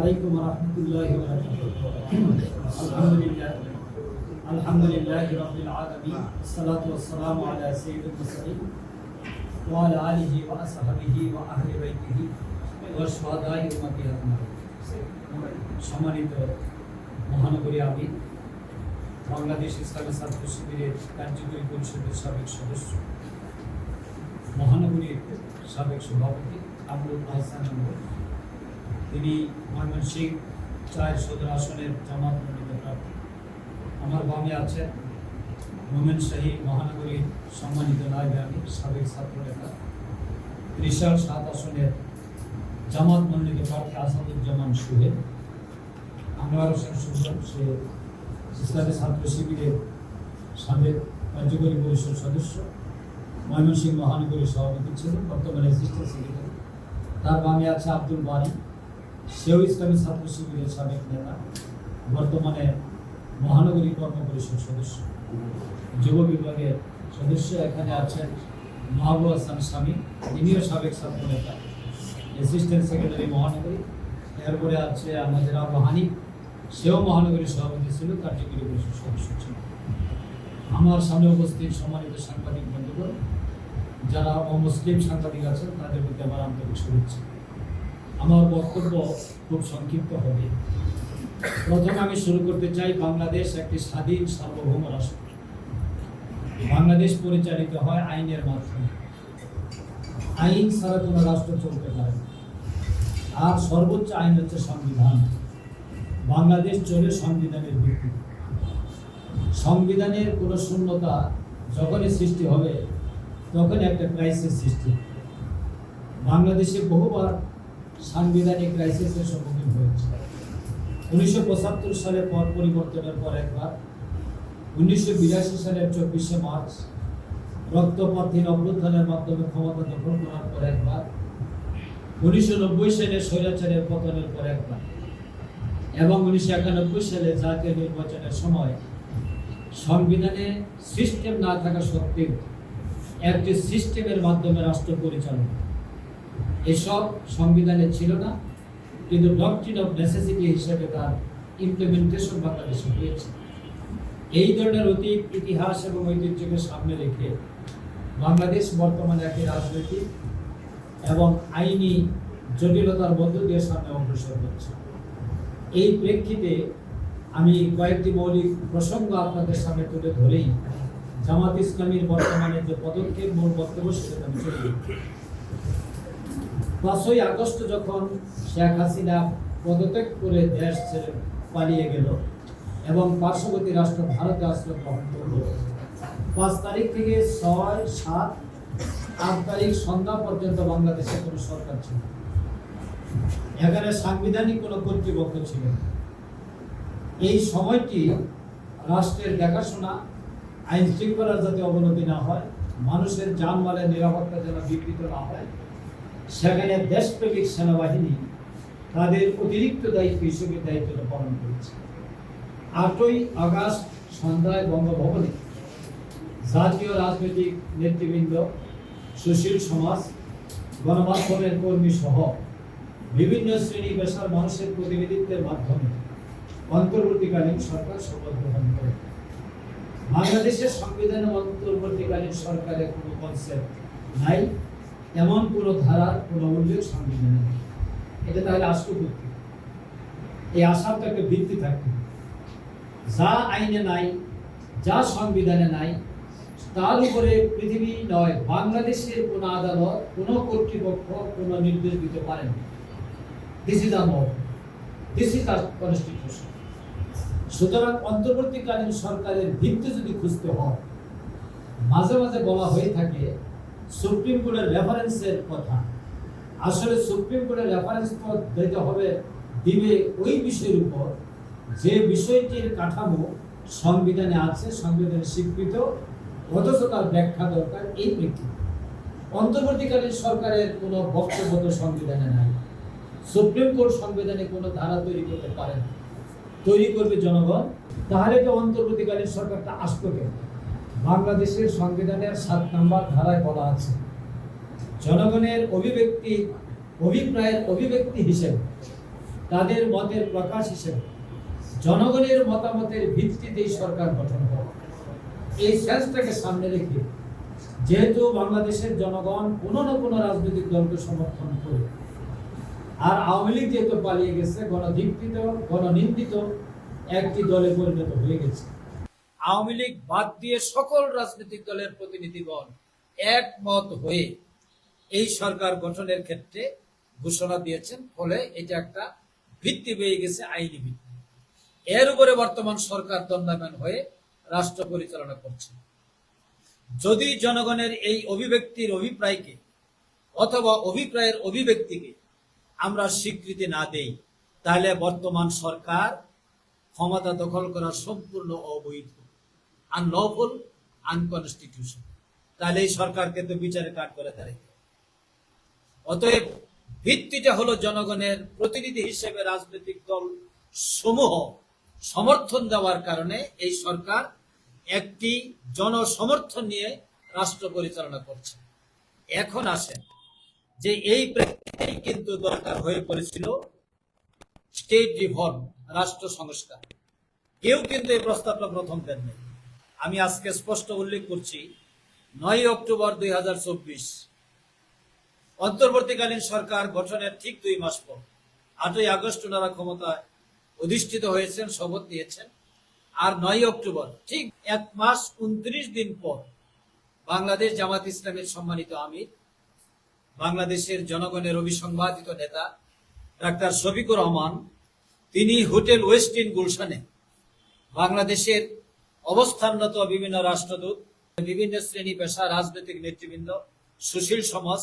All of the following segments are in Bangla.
আলাইকুম ওয়া রাহমাতুল্লাহি ওয়া বারাকাতুহু। আলহামদুলিল্লাহি রাব্বিল আলামিন, আসসালাতু ওয়াসসালামু আলা সাইয়্যিদিল মুরসালিন ওয়া আলা আলিহি ওয়া আসহাবিহি ওয়া আহলি বাইতিহি ওয়া শুহাদাই উম্মতি আজমাইন। সম্মানিত মহানগরী আমির, বাংলাদেশ ইসলামী ছাত্র শিবিরের কার্যকরী পরিষদের সাবেক সদস্য, মহানগরীর সাবেক সভাপতি আবুল আহসান, তিনি ময়মনসিংহ ৪ সদর আসনের জামাত মনোনীত প্রার্থী। আমার বামে আছেন মোমেনশাহী মহানগরীর সম্মানিত নায়েব আমির, সাবেক ছাত্র নেতা, ত্রিশাল ৭ আসনের জামাত মনোনীত প্রার্থী আসাদুজ্জামান সোহেল। আনোয়ার হোসেন সুজন, সে ইসলামী ছাত্র শিবিরের সাবেক কার্যকরী পরিষদ সদস্য, ময়মনসিংহ মহানগরীর সভাপতি ছিলেন, বর্তমানে অ্যাসিস্ট্যান্ট সেক্রেটারি। তার বামে আছে আব্দুল বারী, সেও ইসলামী ছাত্র শিবিরের সাবেক নেতা, বর্তমানে মহানগরী কর্ম পরিষদ সদস্য, যুব বিভাগের সদস্য। এখানে আছেন মাহবুব হাসান স্বামী, তিনিও সাবেক ছাত্র নেতা, অ্যাসিস্ট্যান্ট সেক্রেটারি মহানগরী। এরপরে আছে আমাদের আবু হানিফ, সেও মহানগরীর সভাপতি ছিল, কার্যকরী পরিষদ সদস্য ছিল। আমার সামনে উপস্থিত সম্মানিত সাংবাদিক বন্ধুগণ, যারা অমুসলিম সাংবাদিক আছেন, তাদের প্রতি আমার আন্তরিক শুভেচ্ছা। আমার বক্তব্য খুব সংক্ষিপ্ত হবে। প্রথমে আমি শুরু করতে চাই, বাংলাদেশ একটি স্বাধীন সার্বভৌম রাষ্ট্র। বাংলাদেশ পরিচালিত হয় আইনের মাধ্যমে। আইন ছাড়া কোনো রাষ্ট্র চলতে পারে না। আর সর্বোচ্চ আইন হচ্ছে সংবিধান। বাংলাদেশ চলে সংবিধানের ভিত্তিতে। সংবিধানের কোনো শূন্যতা যখনই সৃষ্টি হবে, তখন একটা ক্রাইসিস সৃষ্টি। বাংলাদেশে বহুবার সাংবিধানিক ক্রাইসিসের সম্মুখীন হয়েছে। 1975 সালে পর পরিবর্তনের পর একবার, 1982 সালের 24শে মার্চ রক্তপাতহীন অভ্যুত্থানের মাধ্যমে ক্ষমতা দখল করার পর একবার, 1990 সালে স্বৈরাচারের পতনের পর একবার, এবং 1991 সালে জাতীয় নির্বাচনের সময় সংবিধানে সিস্টেম না থাকা সত্ত্বেও একটি সিস্টেমের মাধ্যমে রাষ্ট্র পরিচালনা, এসব সংবিধানে ছিল না, কিন্তু ডক্ট্রিন অফ নেসেসিটি হিসেবে তার ইমপ্লিমেন্টেশন বাংলাদেশে হয়েছে। এই ধরনের অতীত ইতিহাস এবং ঐতিহ্যকে সামনে রেখে বাংলাদেশ বর্তমানে একটি রাজনৈতিক এবং আইনি জটিলতার মধ্য দিয়ে সামনে অগ্রসর হচ্ছে। এই প্রেক্ষিতে আমি কয়েকটি মৌলিক প্রসঙ্গ আপনাদের সামনে তুলে ধরেই জামাত ইসলামীর বর্তমানে যে পদক্ষেপ, মূল বক্তব্য, সেটা আমি চলে যাই। 5ই আগস্ট যখন শেখ হাসিনা পদত্যাগ করে দেশ ছেড়ে পালিয়ে গেল এবং পার্শ্ববর্তী রাষ্ট্র ভারতে আশ্রয় গ্রহণ করল, 5 তারিখ থেকে 6, 7, 8 তারিখ সন্ধ্যা পর্যন্ত বাংলাদেশে কোনো সরকার ছিল না। এখানে সাংবিধানিক কোনো কর্তৃপক্ষ ছিল না। এই সময়টি রাষ্ট্রের দেখাশোনা, আইন শৃঙ্খলার যাতে অবনতি না হয়, মানুষের জানমালের নিরাপত্তা যেন বিঘ্নিত না হয়, সেখানে দেশপ্রেমিক সেনাবাহিনী তাদের অতিরিক্ত দায়িত্ব হিসেবে দায়িত্বটা পালন করেছে। 8ই আগস্ট সন্ধ্যায় বঙ্গভবনে জাতীয় রাজনৈতিক নেতৃবৃন্দ, সুশীল সমাজ, গণমাধ্যমের কর্মী সহ বিভিন্ন শ্রেণী পেশার মানুষের প্রতিনিধিত্বের মাধ্যমে অন্তর্বর্তীকালীন সরকার শপথ গ্রহণ করে। বাংলাদেশের সংবিধানে অন্তর্বর্তীকালীন সরকারের কোনো কনসেপ্ট নাই, এমন কোনো ধারার কোনো উল্লেখ সংবিধানে নেই। এটা তাহলে আসল ভিত্তি। এই আসার তো একটা ভিত্তি থাকবে। যা আইনে নাই, যা সংবিধানে নাই, তার উপরে পৃথিবী নয়, বাংলাদেশের কোনো আদালত, কোনো কর্তৃপক্ষ কোনো নির্দেশ দিতে পারে না। This is our law, this is our constitution. সুতরাং অন্তর্বর্তীকালীন সরকারের ভিত্তি যদি খুঁজতে হয়, মাঝে মাঝে বলা হয়ে থাকে সুপ্রিম কোর্টের রেফারেন্সের কথা। আসলে সুপ্রিম কোর্টের রেফারেন্স দিতে হবে, দিবে ওই বিষয়ের উপর যে বিষয়টির কাঠামো সংবিধানে আছে, সংবিধানে স্বীকৃত, অথচ তার ব্যাখ্যা দরকার। এই প্রেক্ষিতে অন্তর্বর্তীকালীন সরকারের কোনো বক্তব্য তো সংবিধানে নাই। সুপ্রিম কোর্ট সংবিধানে কোনো ধারা তৈরি করতে পারে না, তৈরি করবে জনগণ। তাহলে তো অন্তর্বর্তীকালীন সরকারটা আসতো কেন? বাংলাদেশের সংবিধানের 7 নম্বর ধারায় বলা আছে, জনগণের অভিব্যক্তি, অভিপ্রায়ের অভিব্যক্তি হিসেবে তাদের মতের প্রকাশ হিসেবে জনগণের মতামতের ভিত্তিতে এই সরকার গঠন করা। এই সেন্সটাকে সামনে রেখে যেহেতু বাংলাদেশের জনগণ কোনো না কোনো রাজনৈতিক দলকে সমর্থন করে, আর আওয়ামী লীগ যেহেতু পালিয়ে গেছে, গণধিকৃত গণনিন্দিত একটি দলে পরিণত হয়ে গেছে, আওয়ামী লীগ বাদ দিয়ে সকল রাজনৈতিক দলের প্রতিনিধিগণ একমত হয়ে এই সরকার গঠনের ক্ষেত্রে ঘোষণা দিয়েছেন। ফলে এটা একটা ভিত্তি পেয়ে গেছে, আইনি ভিত্তি। এর উপরে বর্তমান সরকার দণ্ডায়মান হয়ে রাষ্ট্র পরিচালনা করছে। যদি জনগণের এই অভিব্যক্তির অভিপ্রায়কে অথবা অভিপ্রায়ের অভিব্যক্তিকে আমরা স্বীকৃতি না দেই, তাহলে বর্তমান সরকার ক্ষমতা দখল করা সম্পূর্ণ অবৈধ, আনলফুল, আনকনস্টিটিউশন। তাহলে এই সরকারকে তো বিচারে কাঠ করে দাঁড়ায়। অতএব ভিত্তিটা হলো জনগণের প্রতিনিধি হিসেবে রাজনৈতিক দল সমূহ সমর্থন দেওয়ার কারণে এই সরকার একটি জনসমর্থন নিয়ে রাষ্ট্র পরিচালনা করছে। এখন আসেন যে এই প্রেক্ষিতেই কিন্তু দরকার হয়ে পড়েছিল স্টেট রিফর্ম, রাষ্ট্র সংস্কার। কেউ কিন্তু এই প্রস্তাবটা প্রথম দেননি। আমি আজকে স্পষ্ট উল্লেখ করছি, 9 অক্টোবর 2024 অন্তর্বর্তীকালীন সরকার গঠনের ঠিক 2 মাস পর 8ই আগস্ট ওনারা ক্ষমতায় অধিষ্ঠিত হয়েছেন, শপথ নিয়েছেন। আর 9 অক্টোবর ঠিক 1 মাস 29 দিন পর বাংলাদেশ জামাত ইসলামের সম্মানিত আমির, বাংলাদেশের জনগণের অভিসংবাদিত নেতা ডাক্তার শফিকুর রহমান, তিনি হোটেল ওয়েস্টিন গুলশানে বাংলাদেশের অবস্থানরত বিভিন্ন রাষ্ট্রদূত, বিভিন্ন শ্রেণী পেশা, রাজনৈতিক নেতৃবৃন্দ, সুশীল সমাজ,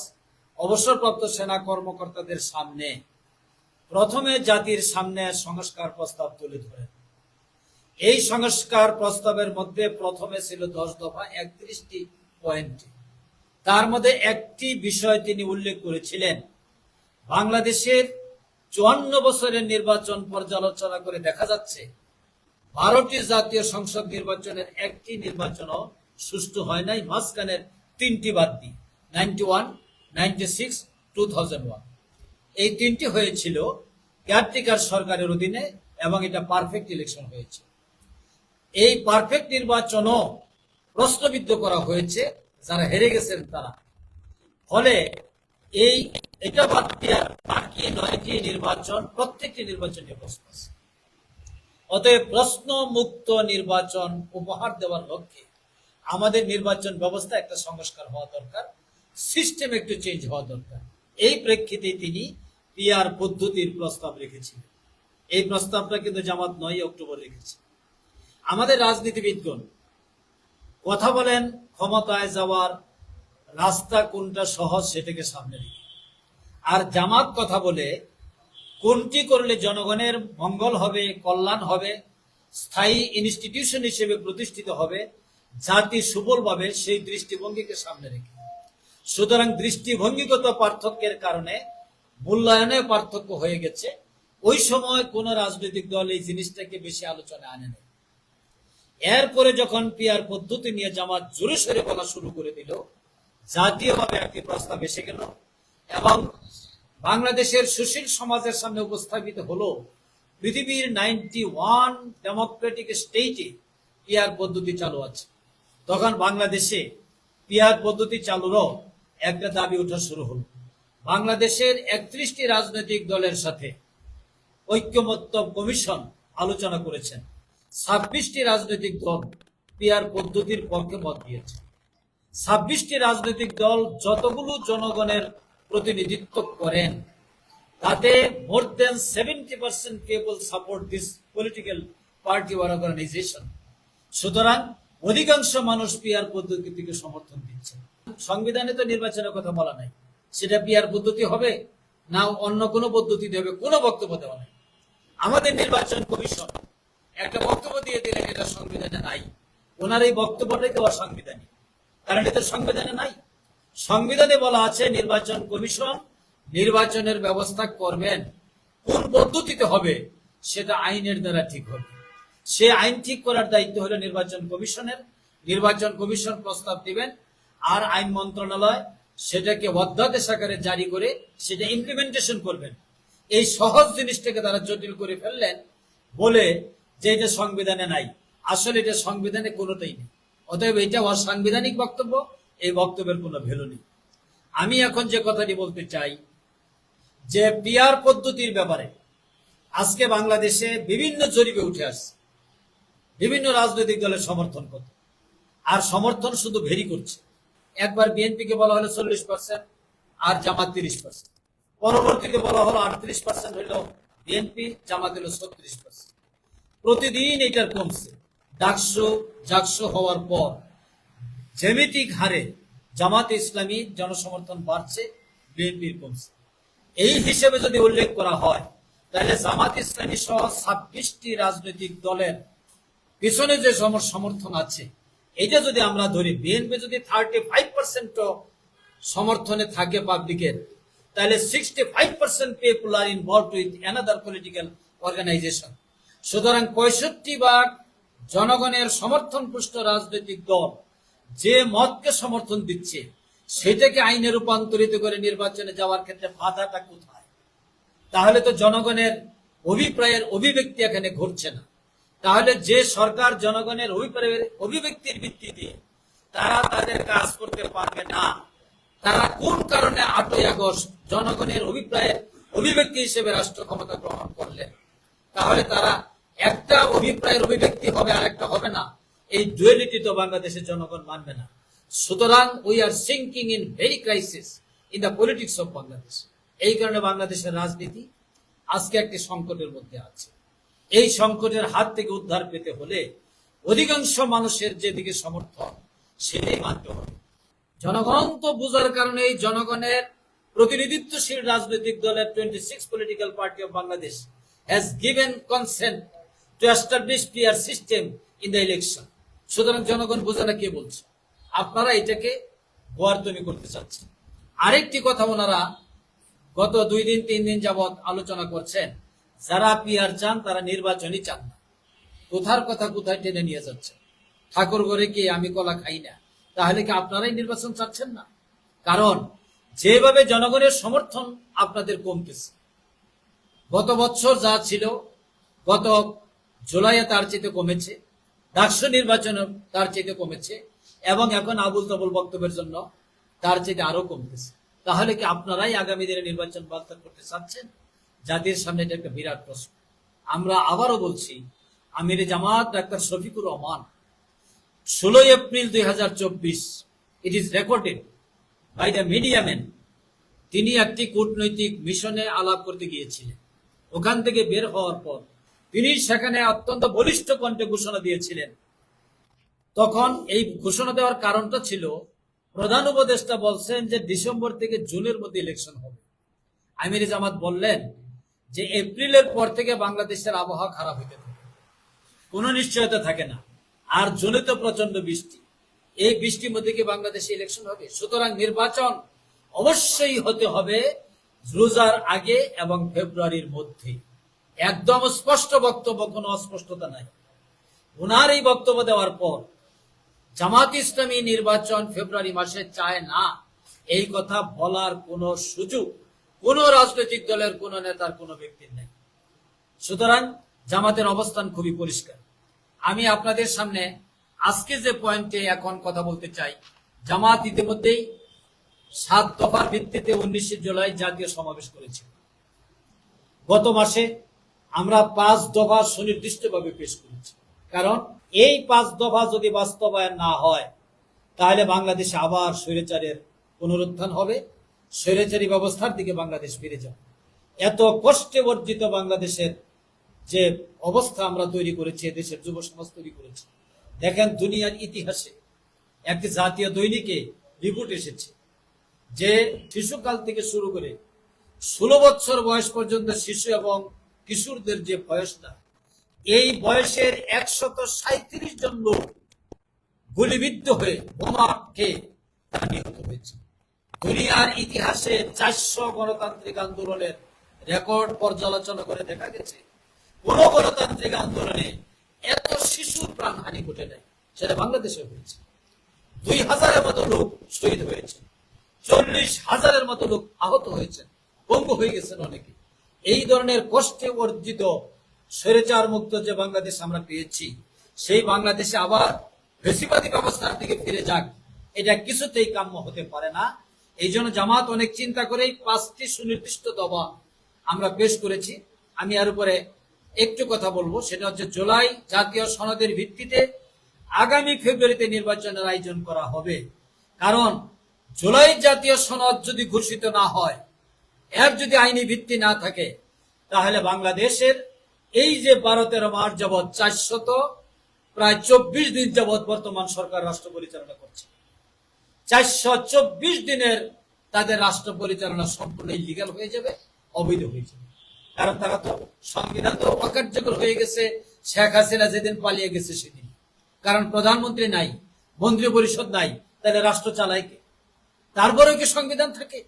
অবসরপ্রাপ্ত সেনা কর্মকর্তাদের সামনে প্রথমে জাতির সামনে সংস্কার প্রস্তাব তুলে ধরেন। এই সংস্কার প্রস্তাবের মধ্যে প্রথমে ছিল 10 দফা 31টি পয়েন্ট। তার মধ্যে একটি বিষয় তিনি উল্লেখ করেছিলেন, বাংলাদেশের 54 বছরের নির্বাচন পর্যালোচনা করে দেখা যাচ্ছে 12টি জাতীয় সংসদ নির্বাচনের একটি নির্বাচনও সুষ্ঠু হয় নাই, মাঝখানের 3টি বাদ দিয়ে 91, 96, 2001। এই 3টি হয়েছিল কেয়ারটেকার সরকারের অধীনে এবং এটা পারফেক্ট ইলেকশন হয়েছে। এই পারফেক্ট নির্বাচনও প্রশ্নবিদ্ধ করা হয়েছে যারা হেরে গেছেন তারা। ফলে এটা বাদ দিয়ে বাকি 9টি নির্বাচন, প্রত্যেকটি নির্বাচনে প্রশ্ন আছে। অতএব প্রশ্ন মুক্ত নির্বাচন উপহার দেওয়ার লক্ষ্যে আমাদের নির্বাচন ব্যবস্থা একটা সংস্কার হওয়া দরকার, সিস্টেম একটু চেঞ্জ হওয়া দরকার। এই প্রেক্ষিতে তিনি পিআর পদ্ধতির প্রস্তাব রেখেছিলেন। এই প্রস্তাবটা কিন্তু জামাত 9 অক্টোবর রেখেছে। আমাদের রাজনীতিবিদগণ কথা বলেন ক্ষমতায় যাওয়ার রাস্তা কোনটা সহজ সেটাকে সামনে রেখে, আর জামাত কথা বলে কোনটি করলে জনগণের মঙ্গল হবে, কল্যাণ হবে, স্থায়ী ইনস্টিটিউশন হিসেবে প্রতিষ্ঠিত হবে, জাতি সুবল পাবে, সেই দৃষ্টিভঙ্গিকে সামনে রেখে। সুতরাং দৃষ্টিভঙ্গিগত পার্থক্যের কারণে মূল্যায়নে পার্থক্য হয়ে গেছে। ওই সময় কোন রাজনৈতিক দল এই জিনিসটাকে বেশি আলোচনা আনে না। এরপরে যখন পিআর পদ্ধতি নিয়ে জামাত জোরে সোরে বলা শুরু করে দিল, জাতীয়ভাবে একটি প্রস্তাব এসে গেল এবং বাংলাদেশের সুশীল সমাজের সামনে উপস্থাপিত হলো পৃথিবীর 91 ডেমোক্রেটিক স্টেটে পিআর পদ্ধতি চালু আছে। তখন বাংলাদেশে পিআর পদ্ধতি চালুরও একটা দাবি ওঠা শুরু হলো। বাংলাদেশের 31টি রাজনৈতিক দলের সাথে ঐক্যমত্য কমিশন আলোচনা করেছেন। 26টি রাজনৈতিক দল পিআর পদ্ধতির পক্ষে মত দিয়েছে। 26টি রাজনৈতিক দল যতগুলো জনগণের প্রতিনিধিত্ব করেন, তাতে more than 70% people support this political party or organisation. সুতরাং অধিকাংশ মানুষ পিআর পদ্ধতিকে সমর্থন দিচ্ছে। সংবিধানে তো নির্বাচনের কথা বলা নাই, সেটা পিআর পদ্ধতি হবে না অন্য কোনো পদ্ধতিতে হবে, কোনো বক্তব্য দেওয়া নাই। আমাদের নির্বাচন কমিশন একটা বক্তব্য দিয়ে দিলেন এটা সংবিধানে নাই। ওনার এই বক্তব্যটাই দেওয়া সাংবিধানিক, কারণ এটা সংবিধানে নাই। সংবিধানে বলা আছে নির্বাচন কমিশন নির্বাচনের ব্যবস্থা করবেন, কোন পদ্ধতিতে হবে সেটা আইনের দ্বারা ঠিক হবে। সে আইন ঠিক করার দায়িত্ব হলো নির্বাচন কমিশনের। নির্বাচন কমিশন প্রস্তাব দিবেন আর আইন মন্ত্রণালয় সেটাকে অধ্যাদেশ আকারে জারি করে সেটা ইমপ্লিমেন্টেশন করবেন। এই সহজ জিনিসটাকে তারা জটিল করে ফেললেন বলে যে এটা সংবিধানে নাই। আসলে এটা সংবিধানে কোনোটাই নেই। অতএব এটা অসাংবিধানিক বক্তব্য, এই বক্তব্যের কোনো ভ্যালু নেই। আমি এখন যে কথাটি বলতে চাই যে পিআর পদ্ধতির ব্যাপারে আজকে বাংলাদেশে বিভিন্ন জরিপে উঠে আসছে, বিভিন্ন রাজনৈতিক দলের সমর্থন করতে, আর সমর্থন শুধু ভেরি করছে। একবার বিএনপিকে বলা হলো 40% আর জামাত 30%, পরবর্তীতে বলা হলো 38% হইল বিএনপি, জামাত হলো 36%। প্রতিদিন এটার কমছে। জাকসু হওয়ার পর জ্যামিতিক হারে জামাতে ইসলামী জনসমর্থন বাড়ছে, বিএনপির কমছে। এই হিসেবে যদি উল্লেখ করা হয় তাহলে জামাত ইসলামী সহ 26টি রাজনৈতিক দলের পিছনে যে সমর্থন আছে এটা যদি আমরা ধরি, বিএনপি যদি 35% সমর্থনে থাকে পাবলিকের, তাহলে 65% people are involved with another political organisation. সুতরাং 65 জনগণের সমর্থন পুষ্ট রাজনৈতিক দল যে মতকে সমর্থন দিচ্ছে সেটাকে আইনে রূপান্তরিত করে নির্বাচনে যাওয়ার ক্ষেত্রে বাধাটা কোথায়? তাহলে তো জনগণের অভিপ্রায়ের অভিব্যক্তি এখানে ঘটছে না। তাহলে যে সরকার জনগণের অভিব্যক্তির ভিত্তিতে তারা তাদের কাজ করতে পারবে না, তারা কোন কারণে 8ই আগস্ট জনগণের অভিপ্রায়ের অভিব্যক্তি হিসেবে রাষ্ট্র ক্ষমতা গ্রহণ করলেন? তাহলে তারা একটা অভিপ্রায়ের অভিব্যক্তি হবে আর একটা হবে না, এই ডুয়ালিটি তো বাংলাদেশের জনগণ মানবে না। সুতরাং we are sinking in very crisis in the politics of Bangladesh. এই কারণে বাংলাদেশের রাজনীতি আজকে একটি সংকটের মধ্যে আছে। এই সংকটের হাত থেকে উদ্ধার পেতে হলে অধিকাংশ মানুষের যেদিকে সমর্থন সেটাই মানতে হবে। জনগণ তো বোঝার কারণে এই জনগণের প্রতিনিধিত্বশীল রাজনৈতিক দলের 26 political party of Bangladesh has given consent to establish PR system in the election. সুতরাং জনগণ বোঝে না কে বলছে, আপনারা এটাকে গোয়ার্তমি করতে চাচ্ছেন। আরেকটি কথা ওনারা গত 2-3 দিন যাবৎ আলোচনা করছেন, যারা পিআর চান তারা নির্বাচনই চান না। কোথার কথা কোথায় টেনে নিয়ে যাচ্ছে। ঠাকুর ঘরে কি আমি কলা খাই না, তাহলে কি আপনারাই নির্বাচন চাচ্ছেন না? কারণ যেভাবে জনগণের সমর্থন আপনাদের কমতেছে, গত বছর যা ছিল গত জুলাইয়ে তার চেয়ে কমেছে, ডাকসু নির্বাচন তার চেয়ে কমেছে, এবং এখন আবুল তাবুল বক্তব্যের জন্য তার চেয়ে আরো কমতেছে। তাহলে কি আপনারাই আগামী দিনে নির্বাচন বাতিল করতে চাচ্ছেন? জাতির সামনে এটা একটা বিরাট প্রশ্ন। আমরা আবারও বলছি, আমির Jamaat doctor Shafiqur Rahman 16 April 2024, it is recorded by the media man, তিনি একটি কূটনৈতিক মিশনে আলাপ করতে গিয়েছিলেন। ওখান থেকে বের হওয়ার পর তিনি সেখানে অত্যন্ত বলিষ্ঠ কণ্ঠে ঘোষণা দিয়েছিলেন। তখন এই ঘোষণা দেওয়ার কারণটা ছিল, প্রধান উপদেষ্টা বলছেন যে ডিসেম্বর থেকে জুনের মধ্যে ইলেকশন হবে। আমির জামাত বললেন যে এপ্রিলের পর থেকে বাংলাদেশের আবহাওয়া খারাপ হতে থাকে, কোনো নিশ্চয়তা থাকে না, আর জুনে তো প্রচন্ড বৃষ্টি, এই বৃষ্টির মধ্যে কি বাংলাদেশে ইলেকশন হবে? সুতরাং নির্বাচন অবশ্যই হতে হবে রোজার আগে এবং ফেব্রুয়ারির মধ্যে। একদম স্পষ্ট বক্তব্য, কোনো অস্পষ্টতা নাই। ওনার এই বক্তব্য দেওয়ার পর জামাত ইসলামী নির্বাচন ফেব্রুয়ারি মাসে চায় না, এই কথা বলার কোনো সুযোগ কোন রাজনৈতিক দলের, কোন নেতার, কোন ব্যক্তির নেই। সুতরাং জামাতের অবস্থান খুবই পরিষ্কার। আমি আপনাদের সামনে আজকে যে পয়েন্টে এখন কথা বলতে চাই, জামাত ইতিমধ্যেই 7 দফার ভিত্তিতে 19 জুলাই জাতীয় সমাবেশ করেছে। গত মাসে আমরা 5 দফা সুনির্দিষ্টভাবে পেশ করেছি। কারণ এই 5 দফা যদি বাস্তবায়ন না হয় তাহলে বাংলাদেশে আবার স্বৈরাচারের পুনরুত্থান হবে, স্বৈরাচারী ব্যবস্থার দিকে বাংলাদেশ ফিরে যাবে। এত কষ্টে অর্জিত বাংলাদেশের যে অবস্থা আমরা তৈরি করেছি, দেশের যুব সমাজ তৈরি করেছি, দেখেন দুনিয়ার ইতিহাসে একটি জাতীয় দৈনিকে রিপোর্ট এসেছে যে শিশুকাল থেকে শুরু করে 16 বছর বয়স পর্যন্ত শিশু এবং কিশোরদের যে বয়সটা, এই বয়সের 137 জন লোক গুলিবিদ্ধ হয়ে বোমা খেয়ে তারা নিহত হয়েছে। দুনিয়ার ইতিহাসে 400 গণতান্ত্রিক আন্দোলনের রেকর্ড পর্যালোচনা করে দেখা গেছে কোন গণতান্ত্রিক আন্দোলনে এত শিশুর প্রাণহানি ঘটে নাই, সেটা বাংলাদেশে হয়েছে। 2000-এর মতো লোক শহীদ হয়েছে, 40,000-এর মতো লোক আহত হয়েছেন, পঙ্গু হয়ে গেছেন অনেকে। এই ধরনের কষ্টে অর্জিত স্বৈরাচার মুক্ত যে বাংলাদেশ আমরা পেয়েছি, সেই বাংলাদেশে আবার ফ্যাসিবাদী ব্যবস্থার দিকে ফিরে যাক, এটা কিছুতেই কাম্য হতে পারে না। এই জন্য জামাত অনেক চিন্তা করেই 5টি সুনির্দিষ্ট দফা আমরা পেশ করেছি। আমি এর উপরে একটু কথা বলবো, সেটা হচ্ছে জুলাই জাতীয় সনদের ভিত্তিতে আগামী ফেব্রুয়ারিতে নির্বাচনের আয়োজন করা হবে। কারণ জুলাই জাতীয় সনদ যদি ঘোষিত না হয়, এর যদি আইনি ভিত্তি না থাকে, তাহলে বাংলাদেশের এই যে 12-13 মাস যাবৎ 424 দিন যাবৎ বর্তমান সরকার রাষ্ট্র পরিচালনা করছে, 424 দিনের তাদের রাষ্ট্র পরিচালনা সম্পূর্ণ ইলিগাল হয়ে যাবে, অবৈধ হয়ে যাবে। কারণ তারা তো সংবিধান তো অকার্যকর হয়ে গেছে শেখ হাসিনা যেদিন পালিয়ে গেছে সেদিন। কারণ প্রধানমন্ত্রী নাই, মন্ত্রী পরিষদ নাই, তাহলে রাষ্ট্র চালায় কে? তারপরেও কি সংবিধান থাকে?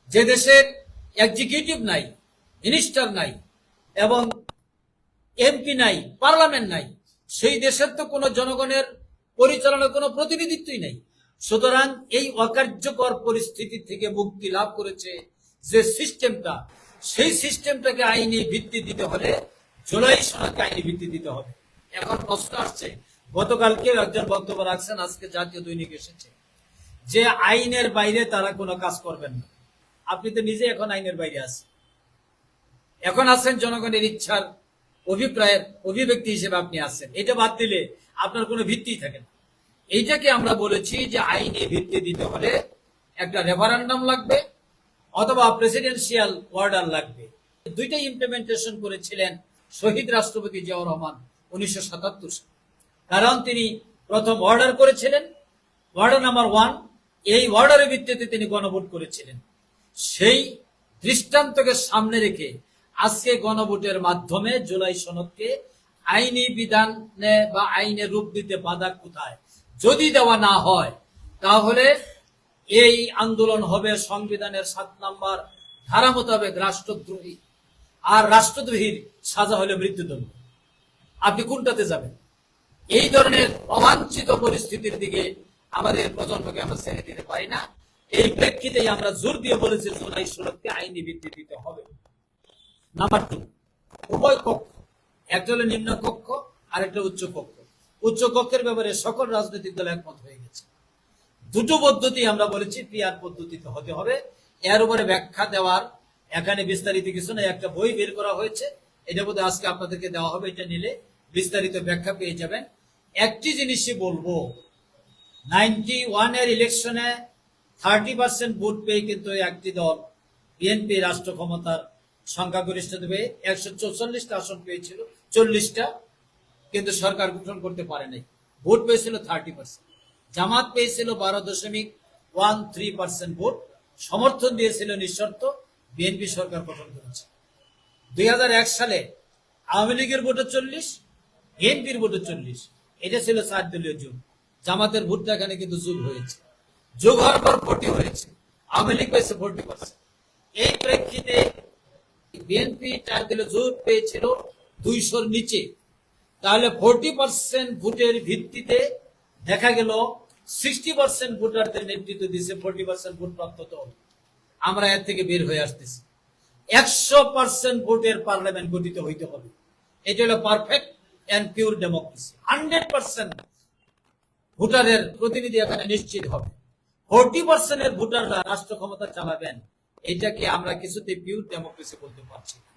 যে দেশের এক্সিকিউটিভ নাই, মিনিস্টার নাই এবং এমপি নাই, পার্লামেন্ট নাই, সেই দেশের তো কোনো জনগণের পরিচালনার কোনো প্রতিনিধিত্বই নাই। সুতরাং এই অকার্যকর পরিস্থিতি থেকে মুক্তি লাভ করেছে যে সিস্টেমটা, সেই সিস্টেমটাকে আইনি ভিত্তি দিতে হলে জুলাই সনদকে আইনি ভিত্তি দিতে হবে। এখন প্রশ্ন আসছে, গতকালকে একজন বক্তব্য রাখছেন, আজকে জাতীয় দৈনিক এসেছে যে আইনের বাইরে তারা কোনো কাজ করবেন না। আপনি তো নিজে এখন আইনের বাইরে আছেন, এখন আছেন জনগণের ইচ্ছার অভিপ্রায়ের অভিব্যক্তি হিসেবে আপনি আছেন। এটা বাদ দিলে আপনার কোনো ভিত্তি থাকে না। এইটাকে আমরা বলেছি যে আইনি ভিত্তি দিতে হলে একটা রেফারেন্ডাম লাগবে অথবা প্রেসিডেন্সিয়াল অর্ডার লাগবে। দুইটাই ইমপ্লিমেন্টেশন করেছিলেন শহীদ রাষ্ট্রপতি জিয়াউর রহমান 1977 সালে। কারণ তিনি প্রথম অর্ডার করেছিলেন, অর্ডার নাম্বার 1, এই অর্ডারের ভিত্তিতে তিনি গণভোট করেছিলেন। সেই দৃষ্টান্তকে সামনে রেখে আজকে গণভোটের মাধ্যমে জুলাই সনদকে আইনি বিধানে বা আইনের রূপ দিতে বাধা কোথায়? যদি দেওয়া না হয় তাহলে এই আন্দোলন হবে সংবিধানের 7 নম্বর ধারা মোতাবেক রাষ্ট্রদ্রোহী, আর রাষ্ট্রদ্রোহীর সাজা হলে মৃত্যুদণ্ড। আপনি কোনটাতে যাবেন? এই ধরনের অবাঞ্ছিত পরিস্থিতির দিকে আমাদের প্রজন্মকে আমরা ছেড়ে দিতে পারি না। এই প্রেক্ষিতেই আমরা জোর দিয়ে বলেছি জুলাই সনদকে আইনি ভিত্তি দিতে হবে। নাম্বার 2, উভয় কক্ষ, একটা হলো নিম্ন কক্ষ আর একটা উচ্চ কক্ষ। উচ্চ কক্ষের ব্যাপারে সকল রাজনৈতিক দল একমত হয়ে গেছে। দুটো পদ্ধতি আমরা বলেছি, পিআর পদ্ধতিতে হতে হবে। এর উপরে ব্যাখ্যা দেওয়ার এখানে বিস্তারিত কিছু না, একটা বই বের করা হয়েছে, এটা বোধহয় আজকে আপনাদেরকে দেওয়া হবে। এটা নিলে বিস্তারিত ব্যাখ্যা পেয়ে যাবেন। একটি জিনিসই বলবো, 91 এর ইলেকশনে 30% ভোট পেয়ে কিন্তু একটি দল বিএনপি রাষ্ট্র ক্ষমতার সংখ্যাগরিষ্ঠতা পেয়ে 144টা আসন পেয়েছিল, 40টা কিন্তু সরকার গঠন করতে পারে নাই। ভোট পেয়েছিল 30%। জামাত পেয়েছিল 12.13% ভোট, সমর্থন দিয়েছিল নিঃশর্ত, বিএনপি সরকার গঠন করেছে। 2001 সালে আওয়ামী লীগের ভোটে 40, বিএনপির ভোটে 40। এটা ছিল 4 দলীয় জোট। জামাতের ভোটটা এখানে কিন্তু যোগ হয়েছে, যোগ হওয়ার পর 40 হয়েছে, আওয়ামী লীগ পেয়েছে 40%। এই প্রেক্ষিতে বিএনপি 4 দলীয় জোট পেয়েছিল 200-র নিচে। তাহলে 40% ভোটের ভিত্তিতে দেখা গেল 60% ভোটারদের নেতৃত্ব দিয়েছে 40% ভোট প্রাপ্ত দল। আমরা এর থেকে বের হয়ে আসতেছি। 100% ভোটের পার্লামেন্ট গঠিত হইতে হবে। এটা হলো পারফেক্ট এন্ড পিওর ডেমোক্রেসি। 100% ভোটারের প্রতিনিধি এখানে নিশ্চিত হবে। 40% এর ভোটাররা রাষ্ট্র ক্ষমতা চালাবেন, এটাকে আমরা কিছুতে পিওর ডেমোক্রেসি বলতে পারছি না।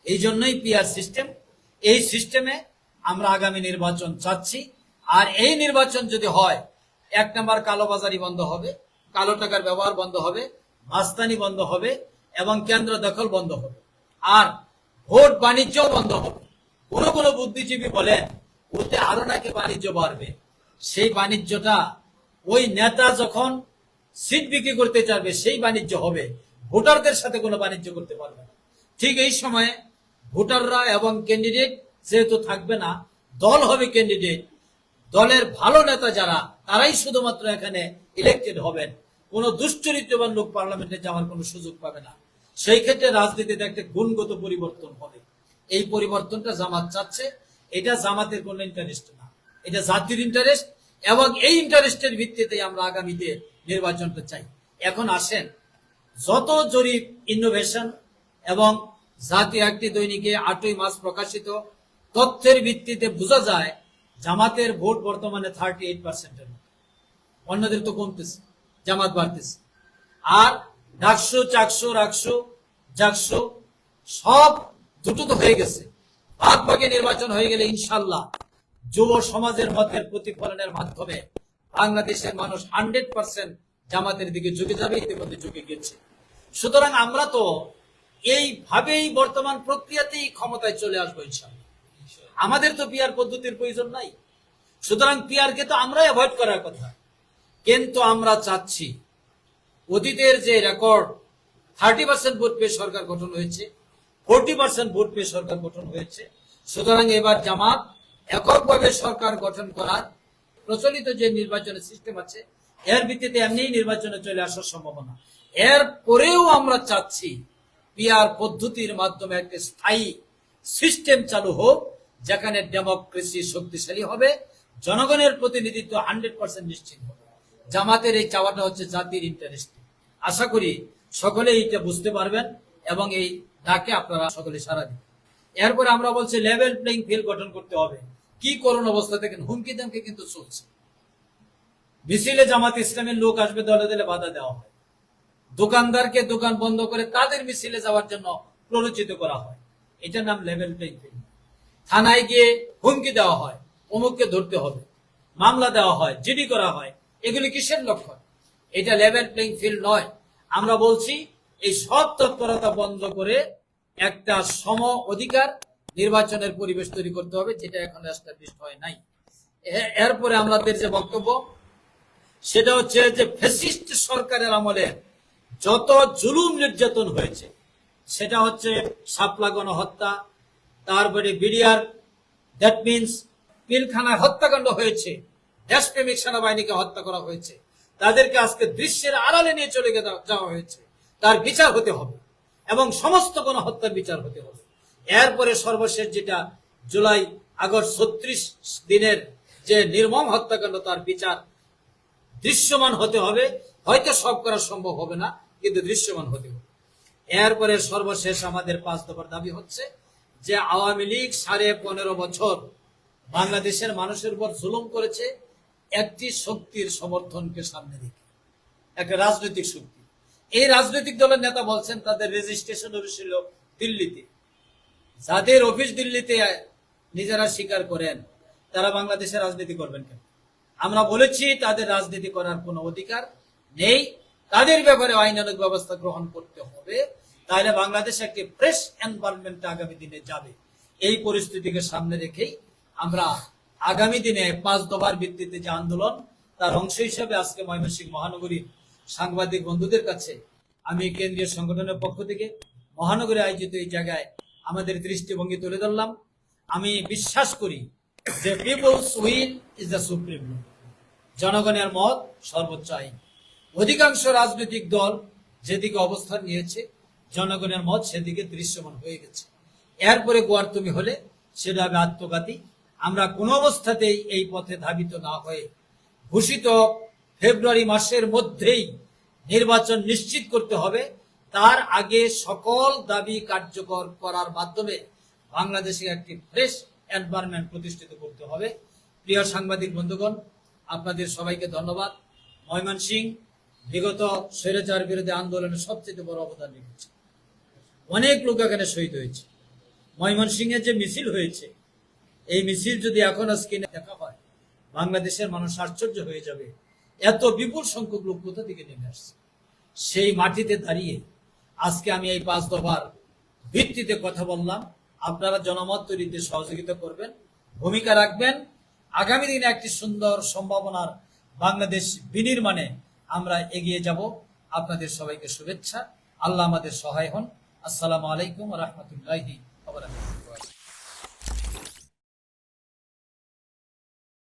এই জন্যই পিআর সিস্টেম। এই সিস্টেমে আমরা আগামী নির্বাচন চাচ্ছি। আর এই নির্বাচন যদি হয়, 1 নম্বর কালোবাজারি বন্ধ হবে, কালো টাকার ব্যবহার বন্ধ হবে, মাস্তানি বন্ধ হবে এবং কেন্দ্র দখল বন্ধ হবে, আর ভোট বাণিজ্য বন্ধ হবে। কোনো বুদ্ধিজীবী বলেন ওতে আরো নাকি বাণিজ্য বাড়বে। সেই বাণিজ্যটা ওই নেতা যখন সিট বিক্রি করতে চাইবে সেই বাণিজ্য হবে, ভোটারদের সাথে কোনো বাণিজ্য করতে পারবে না। ঠিক এই সময়ে ভোটাররা এবং ক্যান্ডিডেট যেহেতু থাকবে না, দল হবে ক্যান্ডিডেট, দলের ভালো নেতা যারা, তারাই শুধুমাত্র এখানে ইলেক্টেড হবেন। কোনো দুশ্চরিত্রবান লোক পার্লামেন্টে যাওয়ার কোনো সুযোগ পাবে না। সেই ক্ষেত্রে রাজনীতিতে একটা গুণগত পরিবর্তন হবে। এই পরিবর্তনটা জামাত চাচ্ছে। এটা জামাতের কোনো ইন্টারেস্ট না, এটা জাতির ইন্টারেস্ট, এবং এই ইন্টারেস্টের ভিত্তিতে আমরা আগামীতে নির্বাচনটা চাই। এখন আসেন, যত জরিপ, ইনোভেশন এবং জাতীয় একটি দৈনিকে 8ই মার্চ প্রকাশিত তথ্যের ভিত্তিতে বোঝা যায় জামাতের ভোট বর্তমানে 38%-এর মতো। অন্যদের তো কমতেছে, জামাত বাড়তেছে। আর ডাকসু, চাকসু, রাকসু, জাকসু সব দুটো তো হয়ে গেছে। ভাগ ভাগে নির্বাচন হয়ে গেলে ইনশাল্লাহ যুব সমাজের মতের প্রতিফলনের মাধ্যমে বাংলাদেশের মানুষ 100% জামাতের দিকে ঝুঁকে যাবে, ইতিমধ্যে ঝুঁকে গেছে। সুতরাং আমরা তো এইভাবেই বর্তমান প্রক্রিয়াতেই ক্ষমতায় চলে আসবো ইনশাল্লাহ। আমাদের তো পিআর পদ্ধতির প্রয়োজন নাই। সুতরাং পিআরকে তো আমরা অ্যাভয়েড করার কথা, কিন্তু আমরা চাচ্ছি অতীতের যে রেকর্ড 30% ভোট পেয়ে সরকার গঠন হয়েছে, 40% ভোট পেয়ে সরকার গঠন হয়েছে। সুতরাং এবার জামাত এককভাবে সরকার গঠন করার প্রচলিত যে নির্বাচনের সিস্টেম আছে এর ভিত্তিতে এমনি নির্বাচনে চলে আসার সম্ভাবনা। এর পরেও আমরা চাচ্ছি পিআর পদ্ধতির মাধ্যমে একটা স্থায়ী সিস্টেম চালু হোক, যেখানে ডেমোক্রেসি শক্তিশালী হবে, জনগণের প্রতিনিধিত্ব 100% নিশ্চিত হবে। জামাতের এই চাওয়াটা হচ্ছে জাতির ইন্টারেস্ট। আশা করি সকলে এইটা বুঝতে পারবেন এবং এই ডাকে আপনারা সকলে সাড়া দিন। এরপরে আমরা বলছি লেভেল প্লেইং ফিল্ড গঠন করতে হবে। কি করুন অবস্থা দেখেন, হুমকি দামকে কিন্তু চলছে। মিছিলে জামাত ইসলামের লোক আসবে, দলে দলে বাধা দেওয়া হয়। দোকানদারকে দোকান বন্ধ করে তাদের মিছিলে যাওয়ার জন্য প্ররোচিত করা হয়। এটার নাম লেভেল প্লেইং ফিল্ড। থানায় গিয়ে হুমকি দেওয়া হয়, অমুককে ধরতে হবে, মামলা দেওয়া হয়, জিডি করা হয়। এগুলি কিসের লক্ষণ? এটা লেভেল প্লেইং ফিল্ড নয়। আমরা বলছি এই সব তৎপরতা বন্ধ করে একটা সম অধিকার নির্বাচনের পরিবেশ তৈরি করতে হবে, যেটা এখন এস্টাবলিশ হয় নাই। এরপরে আমাদের যে বক্তব্য সেটা হচ্ছে যে ফ্যাসিস্ট সরকারের আমলে যত জুলুম নির্যাতন হয়েছে, সেটা হচ্ছে শাপলা গণহত্যা, তারপরে বিডিআর, দ্যাট মিনস পিলখানায় হত্যাকাণ্ড হয়েছে, দেশপ্রেমিক সেনাবাহিনীকে হত্যা করা হয়েছে, তাদেরকে আজকে দৃশ্যের আড়ালে নিয়ে চলে যাওয়া হয়েছে। তার বিচার হতে হবে এবং সমস্ত গণহত্যার বিচার হতে হবে। এরপরে সর্বশেষ যেটা জুলাই আগস্ট 36 দিনের যে নির্মম হত্যাকাণ্ড, তার বিচার দৃশ্যমান হতে হবে। হয়তো সব করা সম্ভব হবে না, কিন্তু দৃশ্যমান হতে হবে। এরপরে সর্বশেষ আমাদের 5 দফার দাবি হচ্ছে যে আওয়ামী লীগ 15.5 বছর বাংলাদেশের মানুষের উপর জুলুম করেছে একটি শক্তির সমর্থনকে সামনে রেখে, একটা রাজনৈতিক শক্তি। এই রাজনৈতিক দলের নেতা বলছেন তাদের রেজিস্ট্রেশন হয়েছিল দিল্লিতে। যাদের অফিস দিল্লিতে নিজেরা স্বীকার করেন, তারা বাংলাদেশে রাজনীতি করবেন কেন? আমরা বলেছি তাদের রাজনীতি করার কোনো অধিকার নেই, তাদের ব্যাপারে আইনানুগ ব্যবস্থা গ্রহণ করতে হবে। তাহলে বাংলাদেশ একটি ফ্রেশ এনভায়রনমেন্টে আগামী দিনে যাবে। এই পরিস্থিতিকে সামনে রেখেই আমরা আগামী দিনে 5 দফার ভিত্তিতে যে আন্দোলন, তার অংশ হিসেবে আজকে ময়মনসিংহ মহানগরীর সাংবাদিক বন্ধুদের কাছে আমি কেন্দ্রীয় সংগঠনের পক্ষ থেকে মহানগরে আয়োজিত এই জায়গায় আমাদের দৃষ্টিভঙ্গি তুলে ধরলাম। আমি বিশ্বাস করি যে peoples will is the supreme law, জনগণের মত সর্বোচ্চ আইন। অধিকাংশ রাজনৈতিক দল যেদিকে অবস্থান নিয়েছে, জনগণের মত সেদিকে দৃশ্যমান হয়ে গেছে। এরপরে গোয়ার তুমি হলে সেটা হবে আত্মঘাতী। আমরা কোন অবস্থাতেই এই পথে ধাবিত না হয়ে ঘোষিত ফেব্রুয়ারি মাসের মধ্যেই নির্বাচন নিশ্চিত করতে হবে। তার আগে সকল দাবি কার্যকর করার মাধ্যমে বাংলাদেশে একটি ফ্রেশ এনভায়রনমেন্ট প্রতিষ্ঠিত করতে হবে। প্রিয় সাংবাদিক বন্ধুগণ, আপনাদের সবাইকে ধন্যবাদ। ময়মনসিংহ বিগত স্বৈরাচার বিরোধী আন্দোলনে সবচেয়ে বড় অবদান রেখেছে। অনেক লোক এখানে শহীদ হয়েছে। ময়মনসিংহের যে মিছিল হয়েছে, এই মিছিল যদি এখন স্ক্রিনে দেখা হয়, বাংলাদেশের মানুষ আশ্চর্য হয়ে যাবে এত বিপুল সংখ্যক লোক কোথা থেকে নেমে আসছে। সেই মাটিতে দাঁড়িয়ে আজকে আমি এই 5 দফার ভিত্তিতে কথা বললাম। আপনারা জনমত তৈরিতে সহযোগিতা করবেন, ভূমিকা রাখবেন। আগামী দিনে একটি সুন্দর সম্ভাবনার বাংলাদেশ বিনির্মাণে আমরা এগিয়ে যাব। আপনাদের সবাইকে শুভেচ্ছা। আল্লাহ আমাদের সহায় হন। আসসালামু আলাইকুম ওয়া রাহমাতুল্লাহি ওয়া বারাকাতুহু।